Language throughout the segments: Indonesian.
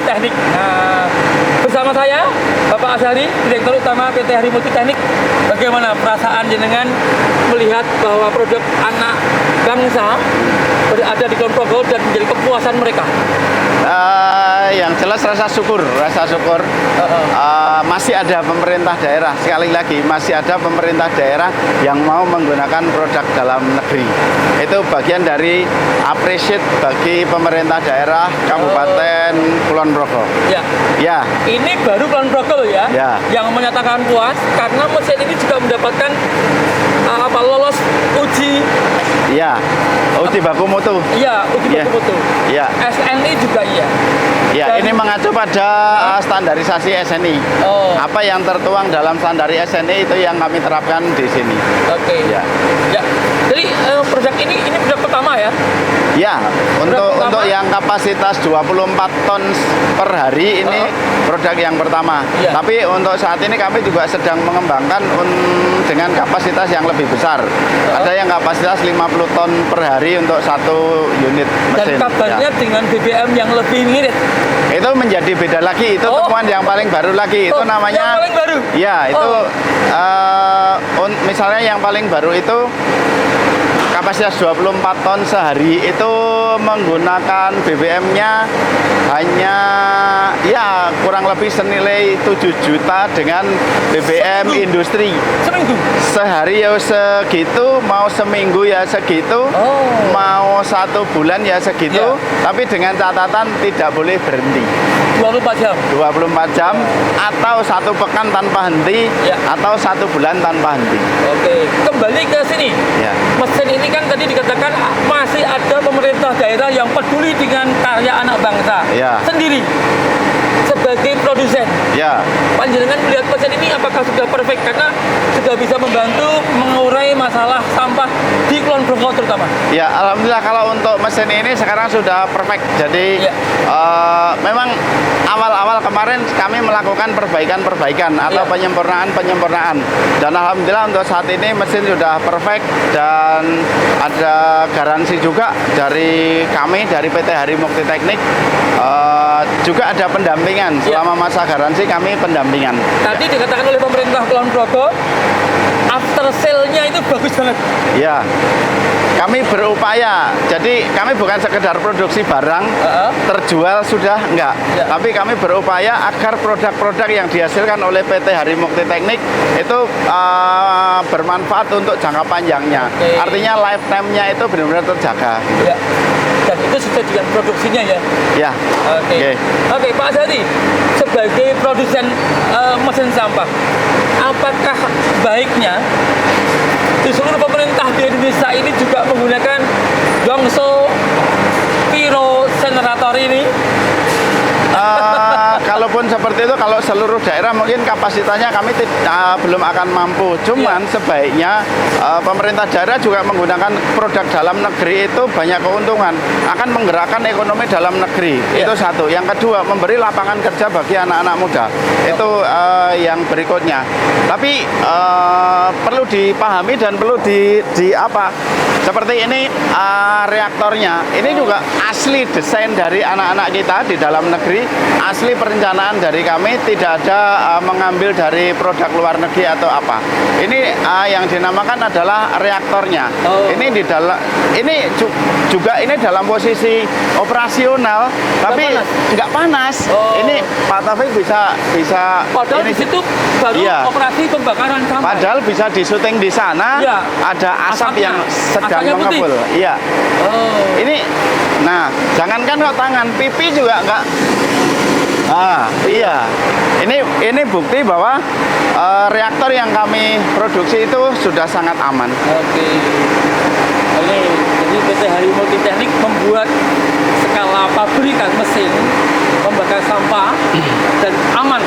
Multiteknik. Nah, bersama saya Bapak Azhari, Direktur Utama PT Hari Multiteknik. Bagaimana perasaan jenengan melihat bahwa produk anak bangsa berada di Kulon Progo dan menjadi kepuasan mereka? Yang jelas rasa syukur. Masih ada pemerintah daerah, sekali lagi masih ada pemerintah daerah yang mau menggunakan produk dalam negeri. Itu bagian dari appreciate bagi pemerintah daerah Kabupaten Kulon Progo. Ya. Ya. Ini baru Kulon Progo loh ya, Ya. yang menyatakan puas karena mesin ini juga mendapatkan lolos uji. Ya. Uji baku mutu. Iya, uji Ya. baku mutu. Ya. SNI juga iya. Ya, Dan- ini mengacu pada standarisasi SNI. Oh. Apa yang tertuang dalam standar SNI itu yang kami terapkan di sini. Oke. Ya. Ya. Jadi produk ini produk pertama ya. Ya, untuk pertama? yang kapasitas 24 ton per hari ini produk yang pertama. Iya. Tapi untuk saat ini kami juga sedang mengembangkan dengan kapasitas yang lebih besar. Ada yang kapasitas 50 ton per hari untuk satu unit Dan mesin. kabarnya Ya. dengan BBM yang lebih ngirit. Itu menjadi beda lagi. Itu Oh. temuan yang paling baru lagi. Itu Oh, namanya. yang paling baru? Ya, itu Oh. misalnya yang paling baru itu kapasitas 24 ton sehari itu menggunakan BBM-nya hanya ya kurang lebih senilai 7 juta dengan BBM industri. Seminggu. Sehari ya segitu, mau seminggu ya segitu, Oh. mau 1 bulan ya segitu, Ya. tapi dengan catatan tidak boleh berhenti. 24 jam. 24 jam atau 1 pekan tanpa henti, Ya. atau 1 bulan tanpa henti. Oke, kembali ke sini. Ya. Mesin ini kan tadi dikatakan masih ada pemerintah daerah yang peduli dengan karya anak bangsa Ya. sendiri sebagai produsen. Ya. Panjenengan melihat mesin ini apakah sudah perfect karena sudah bisa membantu mengurai masalah sampah di Kulon Progo terutama. Ya, alhamdulillah kalau untuk mesin ini sekarang sudah perfect. Jadi Ya. memang awal-awal kemarin kami melakukan perbaikan-perbaikan atau Ya. penyempurnaan. Dan alhamdulillah untuk saat ini mesin sudah perfect dan ada garansi juga dari kami dari PT Hari Multiteknik. Juga ada pendampingan Ya. selama masa garansi, kami pendampingan. Tadi dikatakan oleh pemerintah Kulon Progo after sale-nya itu bagus banget. Ya, kami berupaya. Jadi kami bukan sekedar produksi barang terjual sudah enggak, Ya. tapi kami berupaya agar produk-produk yang dihasilkan oleh PT Hari Multiteknik itu bermanfaat untuk jangka panjangnya. Oke. Artinya lifetime-nya itu benar-benar terjaga. Ya. Dan itu sudah dengan produksinya ya. Ya. Oke. Oke, Pak Azhari, sebagai produsen mesin sampah, apakah baiknya di seluruh pemerintah di Indonesia ini juga menggunakan Yongso Piro Generator ini? Kalaupun seperti itu, kalau seluruh daerah mungkin kapasitasnya kami belum akan mampu. Cuman sebaiknya pemerintah daerah juga menggunakan produk dalam negeri itu banyak keuntungan. Akan menggerakkan ekonomi dalam negeri. Ya. Itu satu. Yang kedua, memberi lapangan kerja bagi anak-anak muda. Itu yang berikutnya. Tapi perlu dipahami dan perlu di apa? Seperti ini reaktornya. Ini juga asli desain dari anak-anak kita di dalam negeri, asli perencanaan dari kami, tidak ada mengambil dari produk luar negeri atau apa. Ini yang dinamakan adalah reaktornya. Oh. Ini di dalam, ini juga ini dalam posisi operasional, tapi panas? nggak panas. Oh. Ini Pak Taufik bisa Padahal ini di situ baru Iya. operasi pembakaran sampah. Padahal bisa di syuting di sana, Iya. ada asap Asapnya. yang sedang Asapnya putih. mengepul. Iya. Oh. Ini, nah, jangankan kok tangan, pipi juga enggak. Iya. Ini bukti bahwa reaktor yang kami produksi itu sudah sangat aman. Oke. Oke, jadi PT Hari Multiteknik membuat skala pabrikan mesin membakar sampah dan aman.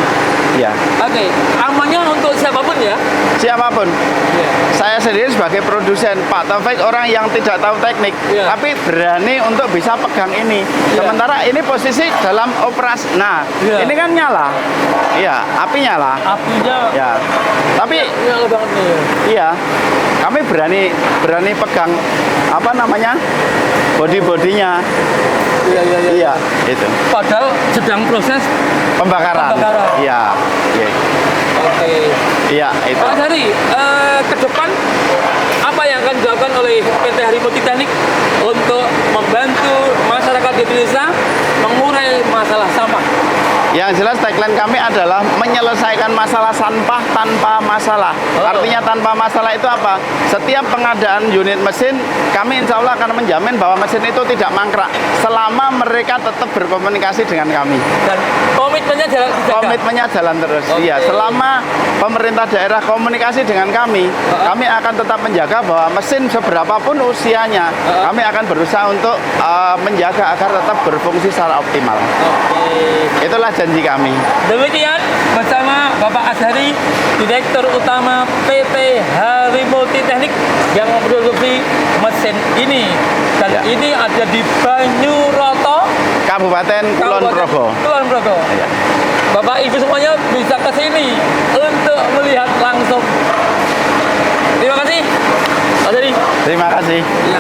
Ya. Oke, amannya untuk siapapun ya. Siapapun. Iya. Saya sendiri sebagai produsen, Pak Taufik orang yang tidak tahu teknik, Iya. tapi berani untuk bisa pegang ini. Iya. Sementara ini posisi dalam operasi. Nah, Iya. ini kan nyala. Iya, api nyala. Apinya Ya. Tapi nyala banget nih. iya, kami berani pegang apa namanya body-bodinya. Iya, itu. Padahal sedang proses Pembakaran. Pembakaran. Iya. Iya. Oke. Iya, itu. Pak Asyari, ke depan apa yang akan dilakukan oleh PT Harimulti Teknik untuk membantu masyarakat di Indonesia mengurai masalah sampah? Yang jelas tagline kami adalah menyelesaikan masalah sampah tanpa masalah. Artinya tanpa masalah itu apa? Setiap pengadaan unit mesin, kami insya Allah akan menjamin bahwa mesin itu tidak mangkrak selama mereka tetap berkomunikasi dengan kami. Dan komitmennya jalan dijaga. Komitmennya jalan terus. Oke. Iya, selama pemerintah daerah komunikasi dengan kami akan tetap menjaga bahwa mesin seberapapun usianya, kami akan berusaha untuk menjaga agar tetap berfungsi secara optimal. Oke. Itulah janji kami. Demikian bersama Bapak Asyari, Direktur Utama PT Harimulti Teknik yang memproduksi mesin ini. Dan Ya. ini ada di Banyuroto, Kabupaten Kulon Progo. Kulon Progo. Ya. Bapak Ibu semuanya bisa ke sini untuk melihat langsung. Terima kasih, Pak Asyari. Terima kasih. Ya.